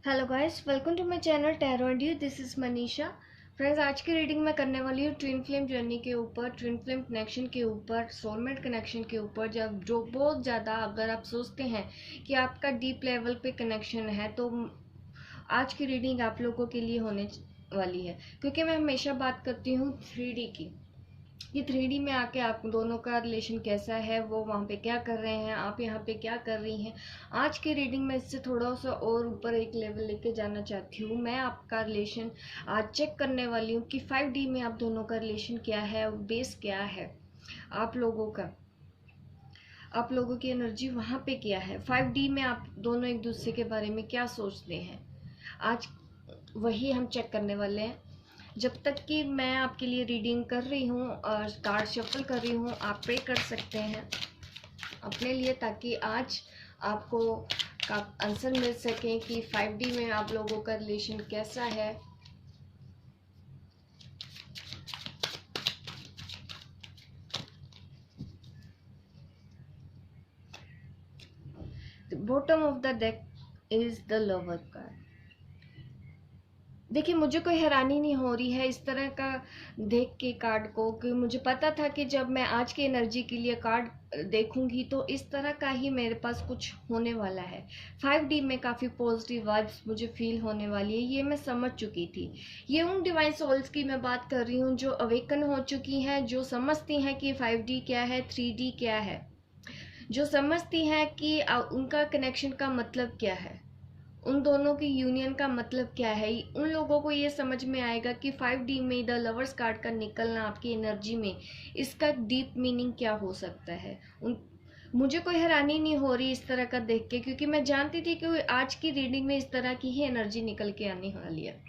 Hello guys, welcome to my channel tarot and you. This is Manisha. Friends, आज की reading मैं करने वाली हूँ ट्विन फ्लेम जर्नी के ऊपर, ट्विन फ्लेम कनेक्शन के ऊपर, सोलमेट कनेक्शन के ऊपर। जब जो बहुत ज़्यादा अगर आप सोचते हैं कि आपका डीप लेवल पे कनेक्शन है तो आज की रीडिंग आप लोगों के लिए होने वाली है, क्योंकि मैं हमेशा बात करती हूँ 3D की। ये 3D में आके आप दोनों का रिलेशन कैसा है, वो वहाँ पे क्या कर रहे हैं, आप यहाँ पे क्या कर रही हैं। आज की रीडिंग में इससे थोड़ा सा और ऊपर एक लेवल लेके जाना चाहती हूँ। मैं आपका रिलेशन आज चेक करने वाली हूँ कि 5D में आप दोनों का रिलेशन क्या है, बेस क्या है आप लोगों का, आप लोगों की एनर्जी वहाँ पे क्या है। 5D में आप दोनों एक दूसरे के बारे में क्या सोचते हैं, आज वही हम चेक करने वाले हैं। जब तक कि मैं आपके लिए रीडिंग कर रही हूँ और कार्ड शफल कर रही हूँ, आप प्रे कर सकते हैं अपने लिए, ताकि आज आपको का आंसर मिल सके कि 5D में आप लोगों का रिलेशन कैसा है। Bottom of the deck is the lover card. देखिए, मुझे कोई हैरानी नहीं हो रही है इस तरह का देख के कार्ड को, कि मुझे पता था कि जब मैं आज की एनर्जी के लिए कार्ड देखूंगी तो इस तरह का ही मेरे पास कुछ होने वाला है। 5D में काफ़ी पॉजिटिव वाइब्स मुझे फील होने वाली है, ये मैं समझ चुकी थी। ये उन डिवाइन सोल्स की मैं बात कर रही हूँ जो अवेकन हो चुकी हैं, जो समझती हैं कि 5D क्या है, 3D क्या है, जो समझती हैं कि उनका कनेक्शन का मतलब क्या है, उन दोनों की यूनियन का मतलब क्या है। उन लोगों को ये समझ में आएगा कि 5D में द लवर्स कार्ड का निकलना आपकी एनर्जी में, इसका डीप मीनिंग क्या हो सकता है। मुझे कोई हैरानी नहीं हो रही इस तरह का देख के, क्योंकि मैं जानती थी कि आज की रीडिंग में इस तरह की ही एनर्जी निकल के आने वाली है।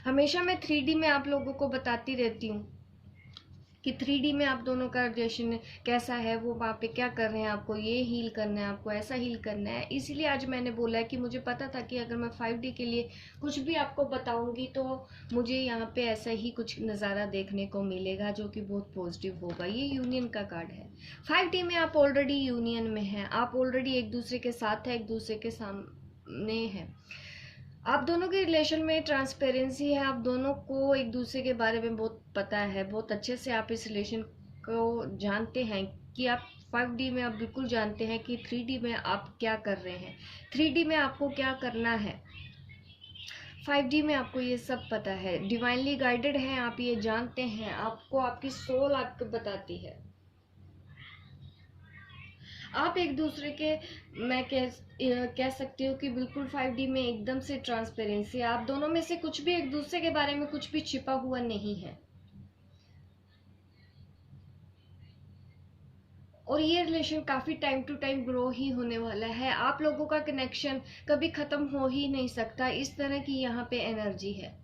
हमेशा मैं 3D में आप लोगों को बताती रहती हूँ कि 3D में आप दोनों का रिलेशन कैसा है, वो वहाँ पे क्या कर रहे हैं, आपको ये हील करना है, आपको ऐसा हील करना है। इसीलिए आज मैंने बोला है कि मुझे पता था कि अगर मैं 5D के लिए कुछ भी आपको बताऊंगी तो मुझे यहाँ पे ऐसा ही कुछ नज़ारा देखने को मिलेगा जो कि बहुत पॉजिटिव होगा। ये यूनियन का कार्ड है। 5D में आप ऑलरेडी यूनियन में हैं, आप ऑलरेडी एक दूसरे के साथ हैं, एक दूसरे के सामने हैं। आप दोनों के रिलेशन में ट्रांसपेरेंसी है, आप दोनों को एक दूसरे के बारे में बहुत पता है, बहुत अच्छे से आप इस रिलेशन को जानते हैं कि आप 5D में आप बिल्कुल जानते हैं कि 3D में आप क्या कर रहे हैं, 3D में आपको क्या करना है। 5D में आपको ये सब पता है, डिवाइनली गाइडेड है, आप ये जानते हैं, आपको आपकी सोल आपको बताती है। आप एक दूसरे के, मैं कह सकती हूँ कि बिल्कुल 5D में एकदम से ट्रांसपेरेंसी, आप दोनों में से कुछ भी एक दूसरे के बारे में कुछ भी छिपा हुआ नहीं है। और ये रिलेशन काफ़ी टाइम टू टाइम ग्रो ही होने वाला है, आप लोगों का कनेक्शन कभी ख़त्म हो ही नहीं सकता, इस तरह की यहाँ पे एनर्जी है।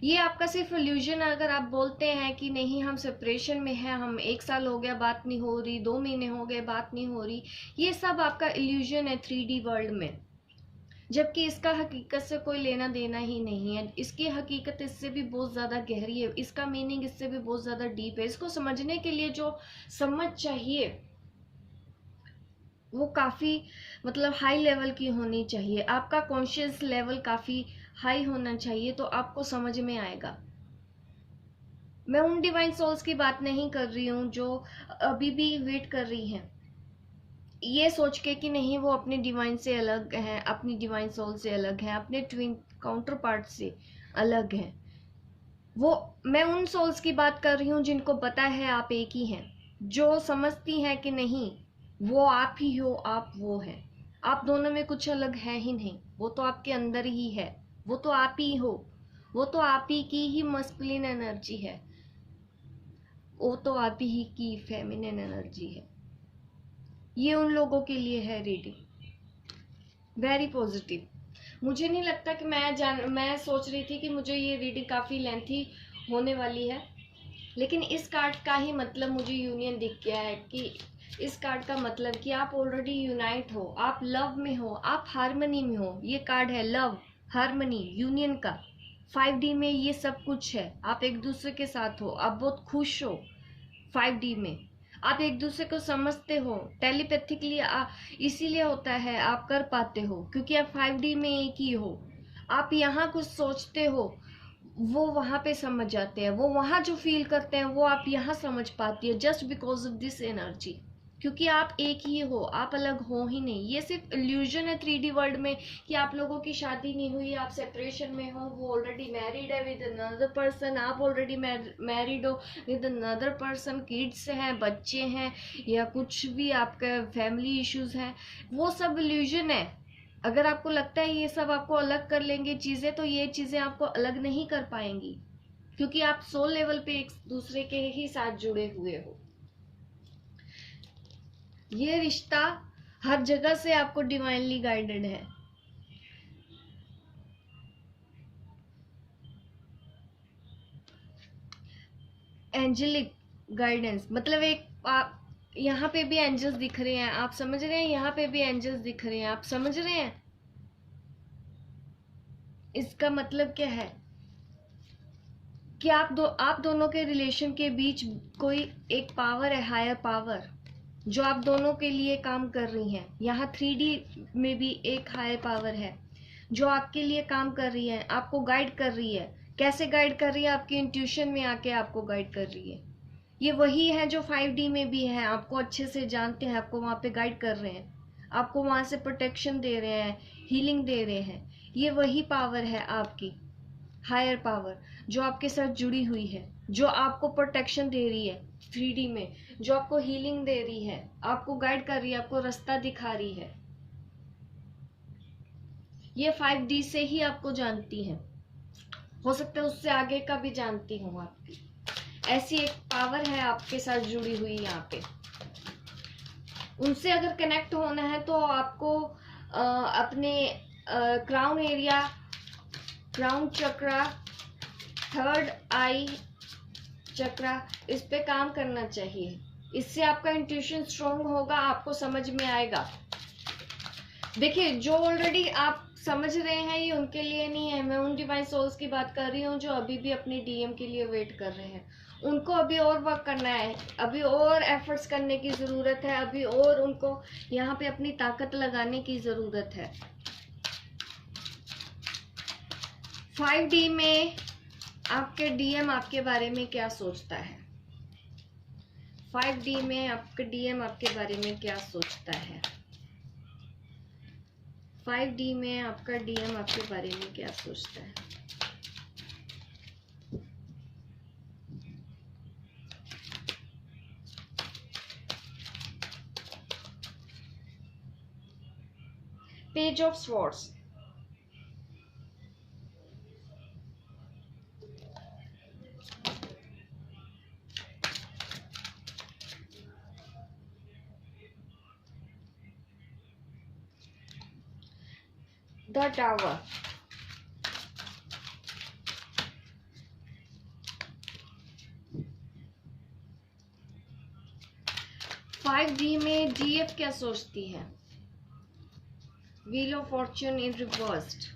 ये आपका सिर्फ इल्यूजन, अगर आप बोलते हैं कि नहीं हम सेपरेशन में हैं, हम 1 साल हो गया बात नहीं हो रही, 2 महीने हो गए बात नहीं हो रही, ये सब आपका इल्यूजन है 3D वर्ल्ड में। जबकि इसका हकीकत से कोई लेना देना ही नहीं है, इसकी हकीकत इससे भी बहुत ज़्यादा गहरी है, इसका मीनिंग इससे भी बहुत ज़्यादा डीप है। इसको समझने के लिए जो समझ चाहिए वो काफ़ी मतलब हाई लेवल की होनी चाहिए, आपका कॉन्शियस लेवल काफ़ी हाई होना चाहिए, तो आपको समझ में आएगा। मैं उन डिवाइन सोल्स की बात नहीं कर रही हूँ जो अभी भी वेट कर रही हैं ये सोच के कि नहीं वो अपने डिवाइन से अलग हैं, अपनी डिवाइन सोल से अलग हैं, अपने ट्विन काउंटर पार्ट से अलग हैं। वो, मैं उन सोल्स की बात कर रही हूँ जिनको पता है आप एक ही हैं, जो समझती हैं कि नहीं वो आप ही हो, आप वो हैं, आप दोनों में कुछ अलग है ही नहीं, वो तो आपके अंदर ही है, वो तो आप ही हो, वो तो आप ही की ही मस्कुलिन एनर्जी है, वो तो आप ही की फेमिनिन एनर्जी है। ये उन लोगों के लिए है रीडिंग, वेरी पॉजिटिव। मुझे नहीं लगता कि मैं सोच रही थी कि मुझे ये रीडिंग काफ़ी लेंथी होने वाली है, लेकिन इस कार्ड का ही मतलब मुझे यूनियन दिख गया है कि इस कार्ड का मतलब कि आप ऑलरेडी यूनाइट हो, आप लव में हो, आप हारमनी में हो। ये कार्ड है लव, हारमनी, यूनियन का। 5D में ये सब कुछ है, आप एक दूसरे के साथ हो, आप बहुत खुश हो 5D में। आप एक दूसरे को समझते हो टेलीपैथिकली। इसीलिए होता है, आप कर पाते हो क्योंकि आप 5D में एक ही हो। आप यहाँ कुछ सोचते हो, वो वहां पे समझ जाते हैं, वो वहां जो फील करते हैं वो आप यहाँ समझ पाती है, just because of this energy. क्योंकि आप एक ही हो, आप अलग हो ही नहीं। ये सिर्फ इल्यूजन है 3D वर्ल्ड में कि आप लोगों की शादी नहीं हुई, आप सेपरेशन में हो, वो ऑलरेडी मैरिड है विद अनदर पर्सन, आप ऑलरेडी मैरिड हो विद अनदर पर्सन, किड्स हैं, बच्चे हैं, या कुछ भी आपका फैमिली इश्यूज हैं, वो सब इल्यूजन है। अगर आपको लगता है ये सब आपको अलग कर लेंगे चीजें, तो ये चीजें आपको अलग नहीं कर पाएंगी, क्योंकि आप सोल लेवल पे एक दूसरे के ही साथ जुड़े हुए हो। ये रिश्ता हर जगह से आपको डिवाइनली गाइडेड है। एंजेलिक गाइडेंस मतलब एक यहाँ पे भी एंजल्स दिख रहे हैं, आप समझ रहे हैं, यहाँ पे भी एंजल्स दिख रहे हैं, आप समझ रहे हैं। इसका मतलब क्या है कि आप दोनों के रिलेशन के बीच कोई एक पावर है, हायर पावर, जो आप दोनों के लिए काम कर रही हैं। यहाँ 3D में भी एक हायर पावर है जो आपके लिए काम कर रही है, आपको गाइड कर रही है। कैसे गाइड कर रही है? आपकी इंट्यूशन में आके आपको गाइड कर रही है। ये वही है जो 5D में भी है, आपको अच्छे से जानते हैं, आपको वहाँ पे गाइड कर रहे हैं, आपको वहाँ से प्रोटेक्शन दे रहे हैं, हीलिंग दे रहे हैं। ये वही पावर है आपकी हायर पावर, जो आपके साथ जुड़ी हुई है, जो आपको प्रोटेक्शन दे रही है 3D में, जो आपको हीलिंग दे रही है, आपको गाइड कर रही है, आपको रास्ता दिखा रही है। ये 5D से ही आपको जानती है, हो सकता है उससे आगे का भी जानती हूँ। आपकी ऐसी एक पावर है आपके साथ जुड़ी हुई यहाँ पे। उनसे अगर कनेक्ट होना है तो आपको अपने क्राउन एरिया, क्राउन चक्रा, थर्ड आई चक्रा, इस पे काम करना चाहिए। इससे आपका इंट्यूशन स्ट्रोंग होगा, आपको समझ में आएगा। देखिए, जो ऑलरेडी आप समझ रहे हैं ये उनके लिए नहीं है, मैं उन डिवाइन सोल्स की बात कर रही हूँ जो अभी भी अपनी DM के लिए वेट कर रहे हैं। उनको अभी और वर्क करना है, अभी और एफर्ट्स करने की ज़रूरत है, अभी और उनको यहाँ पे अपनी ताकत लगाने की ज़रूरत है। 5D में आपके DM आपके बारे में क्या सोचता है? 5D में आपके DM आपके बारे में क्या सोचता है? 5D में आपका DM आपके बारे में क्या सोचता है? Page of swords, the tower, five D में DF क्या सोचती है? Wheel of Fortune in reversed,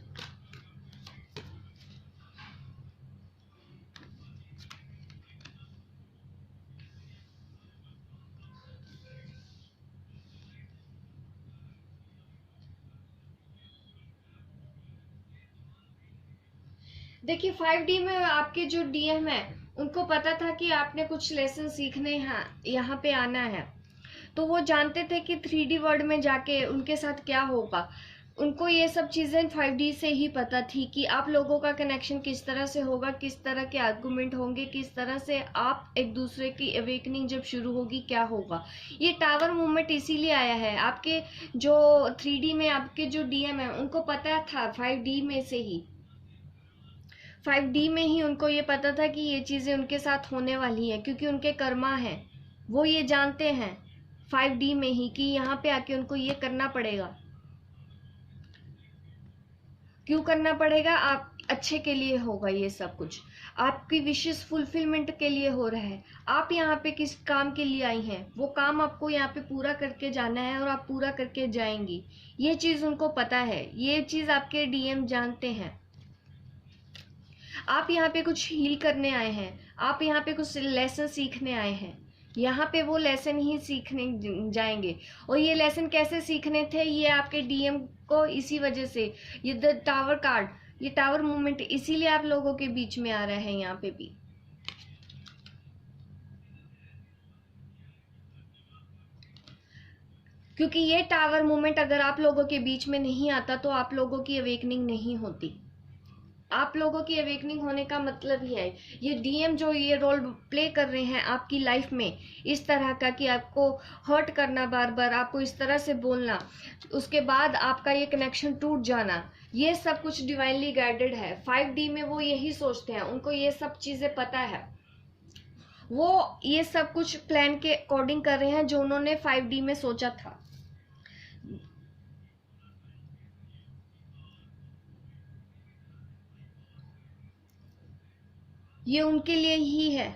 देखिए 5D में आपके जो DM है उनको पता था कि आपने कुछ लेसन सीखने यहाँ पे आना है, तो वो जानते थे कि 3D वर्ल्ड में जाके उनके साथ क्या होगा। उनको ये सब चीज़ें 5D से ही पता थी कि आप लोगों का कनेक्शन किस तरह से होगा, किस तरह के आर्गूमेंट होंगे, किस तरह से आप एक दूसरे की अवेकनिंग जब शुरू होगी क्या होगा। ये टावर मूवमेंट इसीलिए आया है। आपके जो 3D में आपके जो DM है उनको पता था 5D में से ही, 5D में ही उनको ये पता था कि ये चीज़ें उनके साथ होने वाली हैं, क्योंकि उनके कर्मा हैं, वो ये जानते हैं 5D में ही कि यहाँ पे आके उनको ये करना पड़ेगा। क्यों करना पड़ेगा? आप अच्छे के लिए होगा, ये सब कुछ आपकी विशेष फुलफिलमेंट के लिए हो रहा है। आप यहाँ पे किस काम के लिए आई हैं, वो काम आपको यहाँ पे पूरा करके जाना है और आप पूरा करके जाएंगी। ये चीज़ उनको पता है, ये चीज़ आपके DM जानते हैं। आप यहाँ पे कुछ हील करने आए हैं, आप यहाँ पे कुछ लेसन सीखने आए हैं, यहाँ पे वो लेसन ही सीखने जाएंगे। और ये लेसन कैसे सीखने थे, ये आपके डीएम को इसी वजह से, ये द टावर कार्ड, ये टावर मूवमेंट इसीलिए आप लोगों के बीच में आ रहा है यहाँ पे भी। क्योंकि ये टावर मूवमेंट अगर आप लोगों के बीच में नहीं आता तो आप लोगों की अवेकनिंग नहीं होती। आप लोगों की अवेकनिंग होने का मतलब ही है, ये डीएम जो ये रोल प्ले कर रहे हैं आपकी लाइफ में, इस तरह का कि आपको हर्ट करना, बार बार आपको इस तरह से बोलना, उसके बाद आपका ये कनेक्शन टूट जाना, ये सब कुछ डिवाइनली गाइडेड है। 5D में वो यही सोचते हैं, उनको ये सब चीज़ें पता है, वो ये सब कुछ प्लान के अकॉर्डिंग कर रहे हैं जो उन्होंने 5D में सोचा था। ये उनके लिए ही है।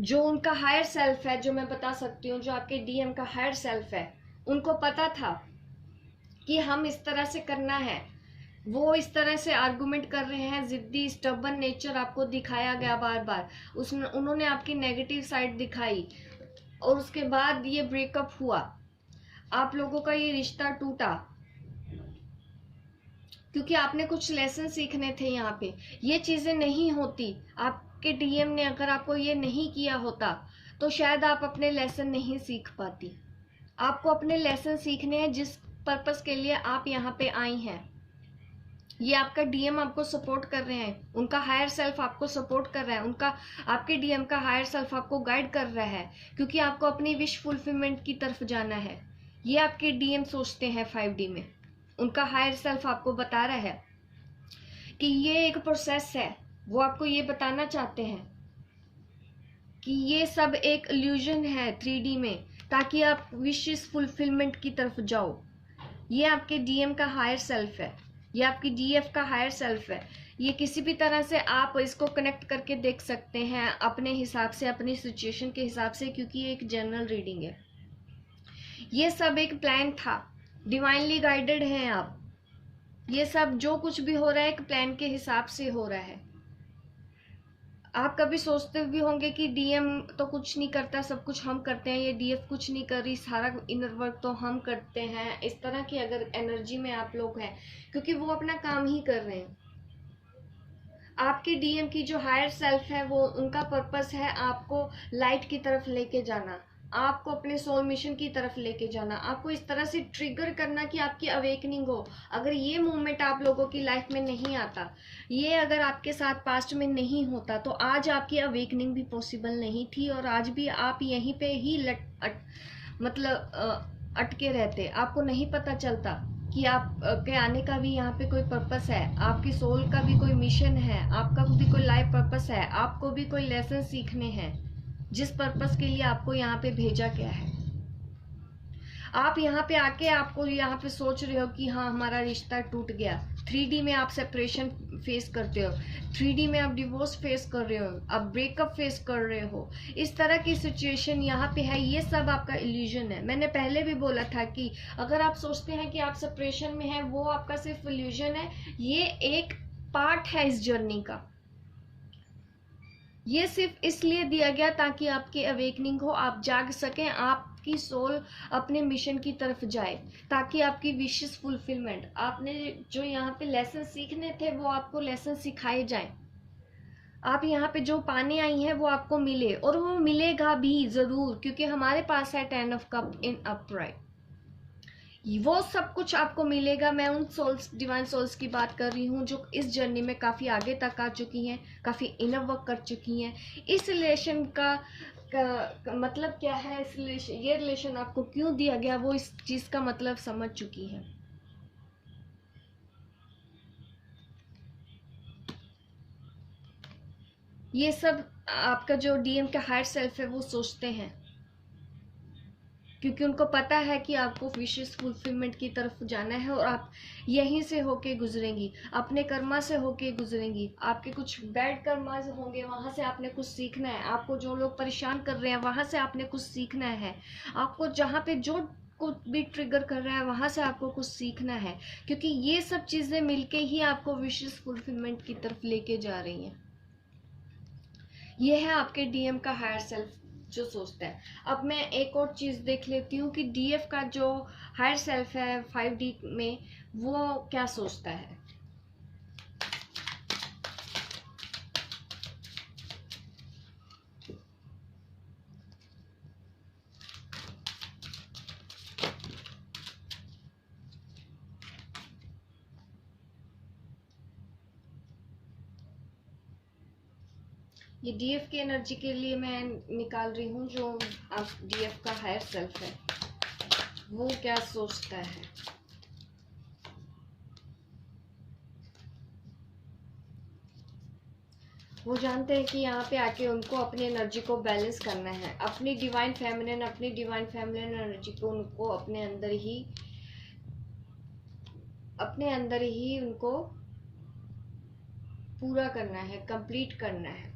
जो उनका हायर सेल्फ है, जो मैं बता सकती हूँ, जो आपके डीएम का हायर सेल्फ है, उनको पता था कि हम इस तरह से करना है। वो इस तरह से आर्गुमेंट कर रहे हैं, जिद्दी स्टबन नेचर आपको दिखाया गया बार बार, उसने उन्होंने आपकी नेगेटिव साइड दिखाई, और उसके बाद ये ब्रेकअप हुआ, आप लोगों का ये रिश्ता टूटा, क्योंकि आपने कुछ लेसन सीखने थे यहाँ पे। ये चीजें नहीं होती, आपके डीएम ने अगर आपको ये नहीं किया होता तो शायद आप अपने लेसन नहीं सीख पाती। आपको अपने लेसन सीखने हैं जिस पर्पस के लिए आप यहाँ पे आई हैं। ये आपका डीएम आपको सपोर्ट कर रहे हैं, उनका हायर सेल्फ आपको सपोर्ट कर रहा है, उनका आपके डीएम का हायर सेल्फ आपको गाइड कर रहा है, क्योंकि आपको अपनी विश फुलफिलमेंट की तरफ जाना है। ये आपके डीएम सोचते हैं 5D में। उनका हायर सेल्फ आपको बता रहा है कि ये एक प्रोसेस है, वो आपको ये बताना चाहते हैं कि ये सब एक इल्यूजन है 3D में, ताकि आप विशेस फुलफिलमेंट की तरफ जाओ। ये आपके डीएम का हायर सेल्फ है, ये आपकी डीएफ का हायर सेल्फ है। ये किसी भी तरह से आप इसको कनेक्ट करके देख सकते हैं अपने हिसाब से, अपनी सिचुएशन के हिसाब से, क्योंकि ये एक जनरल रीडिंग है। ये सब एक प्लान था, डिवाइनली गाइडेड हैं आप। ये सब जो कुछ भी हो रहा है एक प्लान के हिसाब से हो रहा है। आप कभी सोचते भी होंगे कि डीएम तो कुछ नहीं करता, सब कुछ हम करते हैं, ये डीएफ कुछ नहीं कर रही, सारा इनर वर्क तो हम करते हैं, इस तरह की अगर एनर्जी में आप लोग हैं, क्योंकि वो अपना काम ही कर रहे हैं। आपके डीएम की जो हायर सेल्फ है, वो उनका पर्पस है आपको लाइट की तरफ लेके जाना, आपको अपने सोल मिशन की तरफ लेके जाना, आपको इस तरह से ट्रिगर करना कि आपकी अवेकनिंग हो। अगर ये मूवमेंट आप लोगों की लाइफ में नहीं आता, ये अगर आपके साथ पास्ट में नहीं होता, तो आज आपकी अवेकनिंग भी पॉसिबल नहीं थी, और आज भी आप यहीं पे ही अटके रहते। आपको नहीं पता चलता कि आप के आने का भी यहाँ पे कोई पर्पस है, आपकी सोल का भी कोई मिशन है, आपका भी कोई लाइफ पर्पस है, आपको भी कोई लेसन सीखने हैं, जिस पर्पस के लिए आपको यहाँ पे भेजा गया है। आप यहाँ पे आके आपको यहाँ पे सोच रहे हो कि हाँ हमारा रिश्ता टूट गया। 3D में आप सेपरेशन फेस करते हो, 3D में आप डिवोर्स फेस कर रहे हो, आप ब्रेकअप फेस कर रहे हो, इस तरह की सिचुएशन यहाँ पे है। ये सब आपका इल्यूजन है। मैंने पहले भी बोला था कि अगर आप सोचते हैं कि आप सेपरेशन में हैं, वो आपका सिर्फ इल्यूजन है। ये एक पार्ट है इस जर्नी का। ये सिर्फ इसलिए दिया गया ताकि आपकी अवेकनिंग हो, आप जाग सकें, आपकी सोल अपने मिशन की तरफ जाए, ताकि आपकी विशेस फुलफिलमेंट, आपने जो यहाँ पे लेसन सीखने थे वो आपको लेसन सिखाए जाए। आप यहाँ पे जो पाने आई हैं वो आपको मिले, और वो मिलेगा भी जरूर, क्योंकि हमारे पास है 10 ऑफ कप इन अपराइट। वो सब कुछ आपको मिलेगा। मैं उन सोल्स, डिवाइन सोल्स की बात कर रही हूँ जो इस जर्नी में काफ़ी आगे तक आ चुकी हैं, काफ़ी इनर वर्क कर चुकी हैं। इस रिलेशन का मतलब क्या है, इस रिलेशन, ये रिलेशन आपको क्यों दिया गया, वो इस चीज़ का मतलब समझ चुकी है। ये सब आपका जो डीएम का हायर सेल्फ है वो सोचते हैं, क्योंकि उनको पता है कि आपको विशेष फुलफिलमेंट की तरफ जाना है, और आप यहीं से होके गुजरेंगी, अपने कर्मा से होके गुजरेंगी। आपके कुछ बैड कर्मा होंगे, वहां से आपने कुछ सीखना है। आपको जो लोग परेशान कर रहे हैं वहां से आपने कुछ सीखना है। आपको जहाँ पे जो कुछ भी ट्रिगर कर रहा है वहां से आपको कुछ सीखना है, क्योंकि ये सब चीजें मिलके ही आपको विशेष फुलफिलमेंट की तरफ लेके जा रही हैं। ये है आपके डीएम का हायर सेल्फ जो सोचता है। अब मैं एक और चीज देख लेती हूँ कि डीएफ का जो हायर सेल्फ है 5D में, वो क्या सोचता है। ये डीएफ की एनर्जी के लिए मैं निकाल रही हूँ, जो आप डीएफ का हायर सेल्फ है वो क्या सोचता है। वो जानते हैं कि यहाँ पे आके उनको अपनी एनर्जी को बैलेंस करना है, अपनी डिवाइन फेमिनिन एनर्जी को उनको अपने अंदर ही उनको पूरा करना है, कंप्लीट करना है।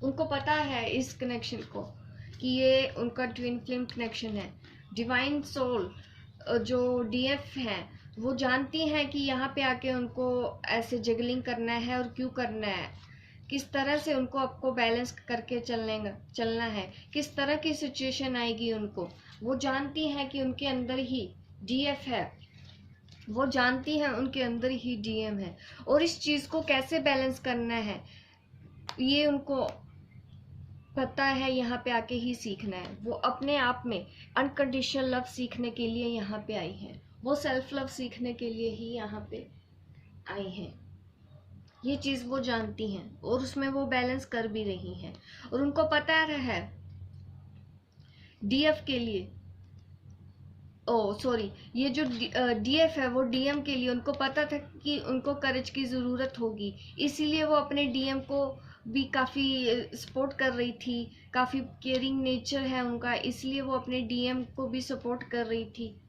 उनको पता है इस कनेक्शन को कि ये उनका ट्विन फ्लेम कनेक्शन है। डिवाइन सोल जो डीएफ है वो जानती हैं कि यहाँ पे आके उनको ऐसे जगलिंग करना है और क्यों करना है, किस तरह से उनको आपको बैलेंस करके चलना है, किस तरह की सिचुएशन आएगी उनको। वो जानती हैं कि उनके अंदर ही डीएफ है, वो जानती हैं उनके अंदर ही डीएम है, और इस चीज को कैसे बैलेंस करना है ये उनको पता है। यहाँ पे आके ही सीखना है। वो अपने आप में अनकंडीशनल लव सीखने के लिए यहाँ पे आई हैं, वो सेल्फ लव सीखने के लिए ही यहाँ पे आई हैं। ये चीज वो जानती हैं और उसमें वो बैलेंस कर भी रही हैं। और उनको पता है डीएफ के लिए, ओ सॉरी, ये जो डीएफ है वो डीएम के लिए उनको पता था कि उनको करेज की ज़रूरत होगी, इसीलिए वो अपने डीएम को भी काफ़ी सपोर्ट कर रही थी। काफ़ी केयरिंग नेचर है उनका, इसलिए वो अपने डीएम को भी सपोर्ट कर रही थी।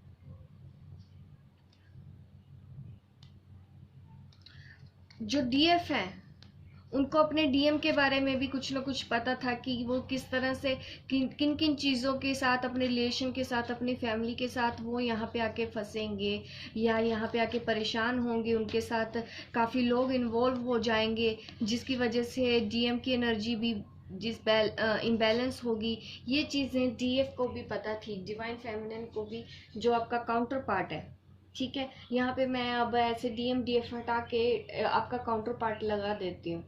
जो डीएफ है उनको अपने डीएम के बारे में भी कुछ ना कुछ पता था कि वो किस तरह से किन किन चीज़ों के साथ, अपने रिलेशन के साथ, अपनी फैमिली के साथ वो यहाँ पे आके फंसेंगे या यहाँ पे आके परेशान होंगे। उनके साथ काफ़ी लोग इन्वॉल्व हो जाएंगे जिसकी वजह से डीएम की एनर्जी भी इम्बैलेंस होगी। ये चीज़ें डीएफ को भी पता थी, डिवाइन फेमिनिन को भी, जो आपका काउंटर पार्ट है। ठीक है, यहाँ पे मैं अब ऐसे डीएम डीएफ हटा के आपका काउंटर पार्ट लगा देती हूँ।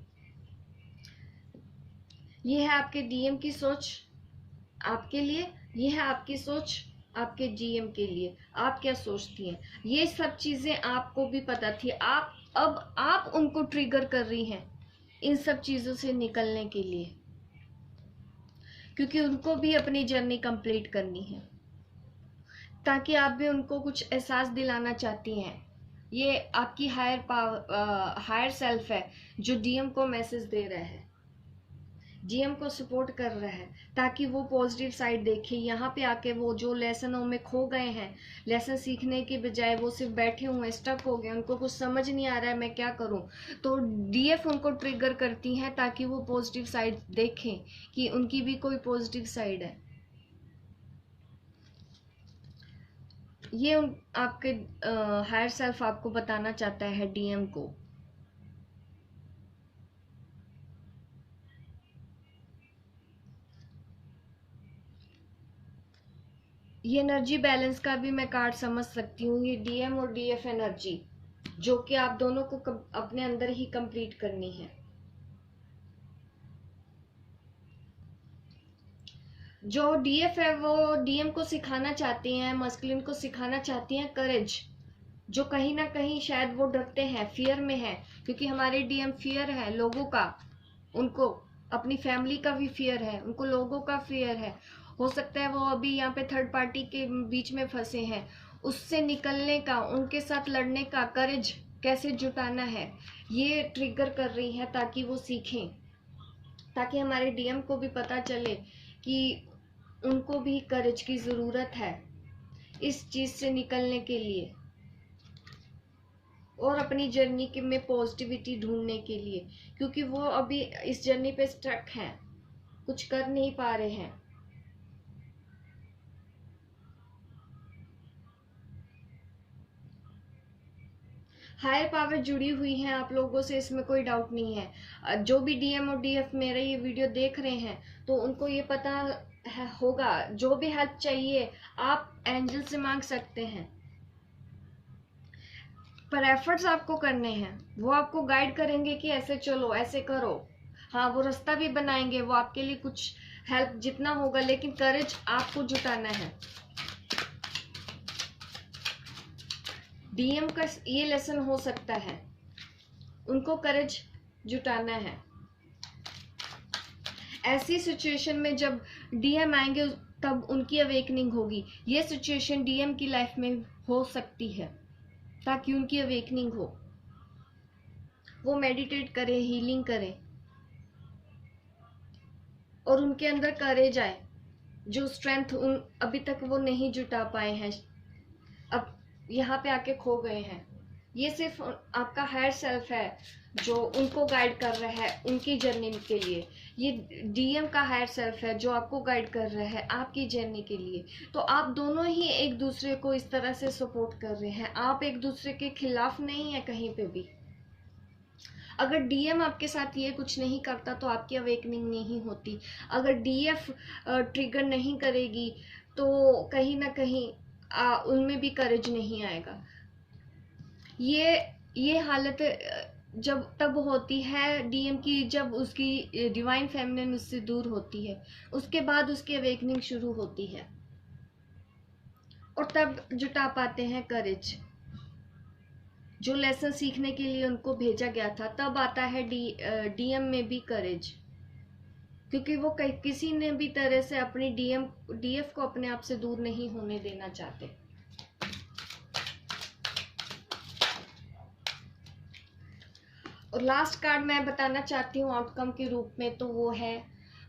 ये है आपके डीएम की सोच आपके लिए, ये है आपकी सोच आपके डीएम के लिए। आप क्या सोचती हैं, ये सब चीजें आपको भी पता थी। आप उनको ट्रिगर कर रही हैं इन सब चीजों से निकलने के लिए, क्योंकि उनको भी अपनी जर्नी कंप्लीट करनी है, ताकि आप भी उनको कुछ एहसास दिलाना चाहती हैं। ये आपकी हायर सेल्फ है जो डीएम को मैसेज दे रहा है, डीएम को सपोर्ट कर रहा है, ताकि वो पॉजिटिव साइड देखे। यहाँ पे आके वो जो लेसनों में खो गए हैं, लेसन सीखने के बजाय वो सिर्फ बैठे हुए स्टक हो गए, उनको कुछ समझ नहीं आ रहा है मैं क्या करूँ, तो डीएफ उनको ट्रिगर करती हैं ताकि वो पॉजिटिव साइड देखें कि उनकी भी कोई पॉजिटिव साइड है। ये आपके हायर सेल्फ आपको बताना चाहता है डीएम को। ये एनर्जी बैलेंस का भी मैं कार्ड समझ सकती हूँ। ये डीएम और डीएफ एनर्जी जो कि आप दोनों को अपने अंदर ही कंप्लीट करनी है। जो डीएफ है वो डीएम को सिखाना चाहती हैं, मस्कुलिन को सिखाना चाहती हैं करेज, जो कहीं ना कहीं शायद वो डरते हैं, फियर में है, क्योंकि हमारे डीएम फियर है लोगों का, उनको अपनी फैमिली का भी फियर है, उनको लोगों का फियर है। हो सकता है वो अभी यहाँ पे थर्ड पार्टी के बीच में फंसे हैं, उससे निकलने का, उनके साथ लड़ने का करेज कैसे जुटाना है ये ट्रिगर कर रही है, ताकि वो सीखें, ताकि हमारे डीएम को भी पता चले कि उनको भी करेज की ज़रूरत है इस चीज़ से निकलने के लिए, और अपनी जर्नी के में पॉजिटिविटी ढूंढने के लिए, क्योंकि वो अभी इस जर्नी पे स्टक हैं, कुछ कर नहीं पा रहे हैं। हायर पावर जुड़ी हुई है आप लोगों से, इसमें कोई डाउट नहीं है। जो भी डीएम और डीएफ मेरा ये वीडियो देख रहे हैं तो उनको ये पता होगा, जो भी हेल्प चाहिए आप एंजल से मांग सकते हैं। पर एफर्ट्स आपको करने हैं, वो आपको गाइड करेंगे कि ऐसे चलो, ऐसे करो। हाँ, वो रास्ता भी बनाएंगे, वो आपके लिए कुछ हेल्प जितना होगा, लेकिन करेज आपको जुटाना है। डीएम का ये लेसन हो सकता है, उनको करेज जुटाना है। ऐसी सिचुएशन में जब डीएम आएंगे तब उनकी अवेकनिंग होगी। ये सिचुएशन डीएम की लाइफ में हो सकती है ताकि उनकी अवेकनिंग हो, वो मेडिटेट करें, हीलिंग करें और उनके अंदर करेज आए, जो स्ट्रेंथ उन अभी तक वो नहीं जुटा पाए हैं, अब यहाँ पे आके खो गए हैं। ये सिर्फ आपका हायर सेल्फ है जो उनको गाइड कर रहा है उनकी जर्नी के लिए। ये डीएम का हायर सेल्फ है जो आपको गाइड कर रहा है आपकी जर्नी के लिए। तो आप दोनों ही एक दूसरे को इस तरह से सपोर्ट कर रहे हैं, आप एक दूसरे के खिलाफ नहीं है कहीं पे भी। अगर डीएम आपके साथ ये कुछ नहीं करता तो आपकी अवेकनिंग नहीं होती। अगर डीएफ ट्रिगर नहीं करेगी तो कहीं ना कहीं उनमें भी करेज नहीं आएगा। ये हालत जब तब होती है डीएम की, जब उसकी डिवाइन फेमिनिन उससे दूर होती है, उसके बाद उसकी अवेकनिंग शुरू होती है और तब जुटा पाते हैं करेज। जो लेसन सीखने के लिए उनको भेजा गया था, तब आता है डीएम में भी करेज, क्योंकि वो किसी ने भी तरह से अपनी डीएफ को अपने आप से दूर नहीं होने देना चाहते। और लास्ट कार्ड मैं बताना चाहती हूँ आउटकम के रूप में, तो वो है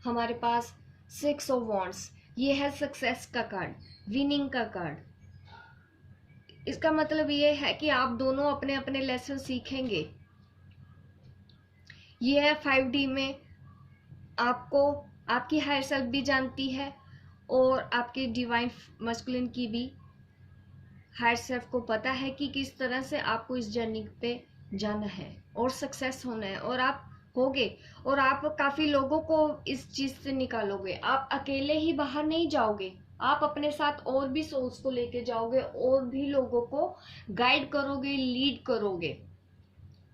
हमारे पास 6 ऑफ वॉन्ड्स। ये है सक्सेस का कार्ड, विनिंग का कार्ड। इसका मतलब ये है कि आप दोनों अपने अपने लेसन सीखेंगे। ये है 5D में, आपको आपकी हायर सेल्फ भी जानती है और आपके डिवाइन मस्कुलिन की भी हायर सेल्फ को पता है कि किस तरह से आपको इस जर्नी पे जाना है और सक्सेस होना है, और आप होगे। और आप काफी लोगों को इस चीज से निकालोगे। आप अकेले ही बाहर नहीं जाओगे, आप अपने साथ और भी सोल्स को लेके जाओगे और भी लोगों को गाइड करोगे, लीड करोगे,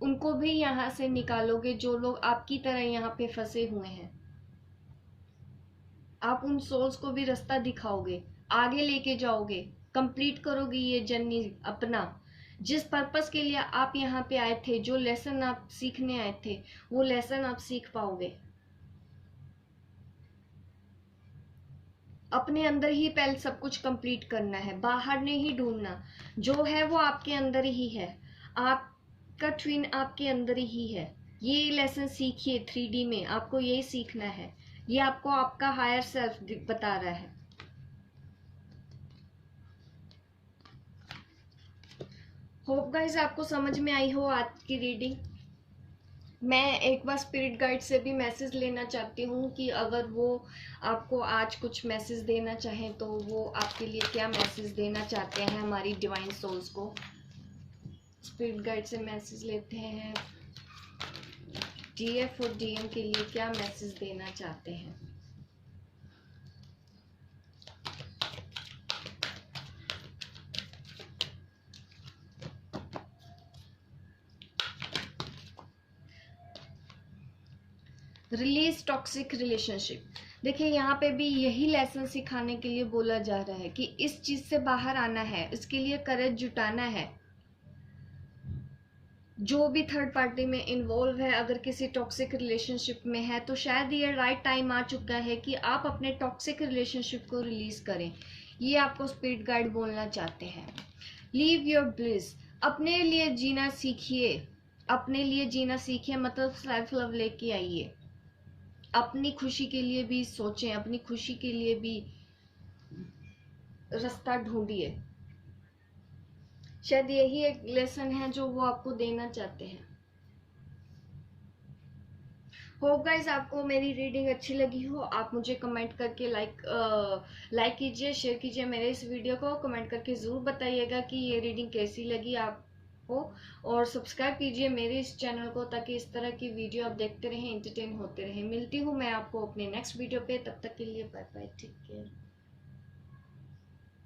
उनको भी यहाँ से निकालोगे जो लोग आपकी तरह यहाँ पे फंसे हुए हैं। आप उन सोल्स को भी रास्ता दिखाओगे, आगे लेके जाओगे, कंप्लीट करोगे ये जर्नी अपना। जिस पर्पस के लिए आप यहाँ पे आए थे, जो लेसन आप सीखने आए थे, वो लेसन आप सीख पाओगे। अपने अंदर ही पहले सब कुछ कंप्लीट करना है, बाहर नहीं ढूंढना। जो है वो आपके अंदर ही है, आपका ट्विन आपके अंदर ही है। ये लेसन सीखिए 3D में, आपको यही सीखना है। ये आपको आपका हायर सेल्फ बता रहा है। होप गाइस आपको समझ में आई हो आज की रीडिंग। मैं एक बार स्पिरिट गाइड से भी मैसेज लेना चाहती हूँ कि अगर वो आपको आज कुछ मैसेज देना चाहें तो वो आपके लिए क्या मैसेज देना चाहते हैं, हमारी डिवाइन सोल्स को। स्पिरिट गाइड से मैसेज लेते हैं, डीएफ और डीएम के लिए क्या मैसेज देना चाहते हैं। Release toxic relationship. देखिए यहाँ पे भी यही लेसन सिखाने के लिए बोला जा रहा है कि इस चीज से बाहर आना है, इसके लिए करेज जुटाना है। जो भी थर्ड पार्टी में इन्वॉल्व है, अगर किसी टॉक्सिक रिलेशनशिप में है, तो शायद ये राइट टाइम आ चुका है कि आप अपने टॉक्सिक रिलेशनशिप को रिलीज करें। ये आपको स्पिरिट गाइड बोलना चाहते हैं। लीव योर ब्लिस, अपने लिए जीना सीखिए। अपने लिए जीना सीखिए मतलब सेल्फ लव लेके आइए। अपनी खुशी के लिए भी सोचें, अपनी खुशी के लिए भी रास्ता ढूंढिए। शायद यही एक लेसन है जो वो आपको देना चाहते हैं। होप गाइस आपको मेरी रीडिंग अच्छी लगी हो। आप मुझे कमेंट करके लाइक कीजिए, शेयर कीजिए मेरे इस वीडियो को। कमेंट करके ज़रूर बताइएगा कि ये रीडिंग कैसी लगी। आप हो, और सब्सक्राइब कीजिए मेरे इस चैनल को, ताकि इस तरह की वीडियो आप देखते रहें, एंटरटेन होते रहें। मिलती हूँ मैं आपको अपने नेक्स्ट वीडियो पे, तब तक के लिए बाय बाय, टेक केयर।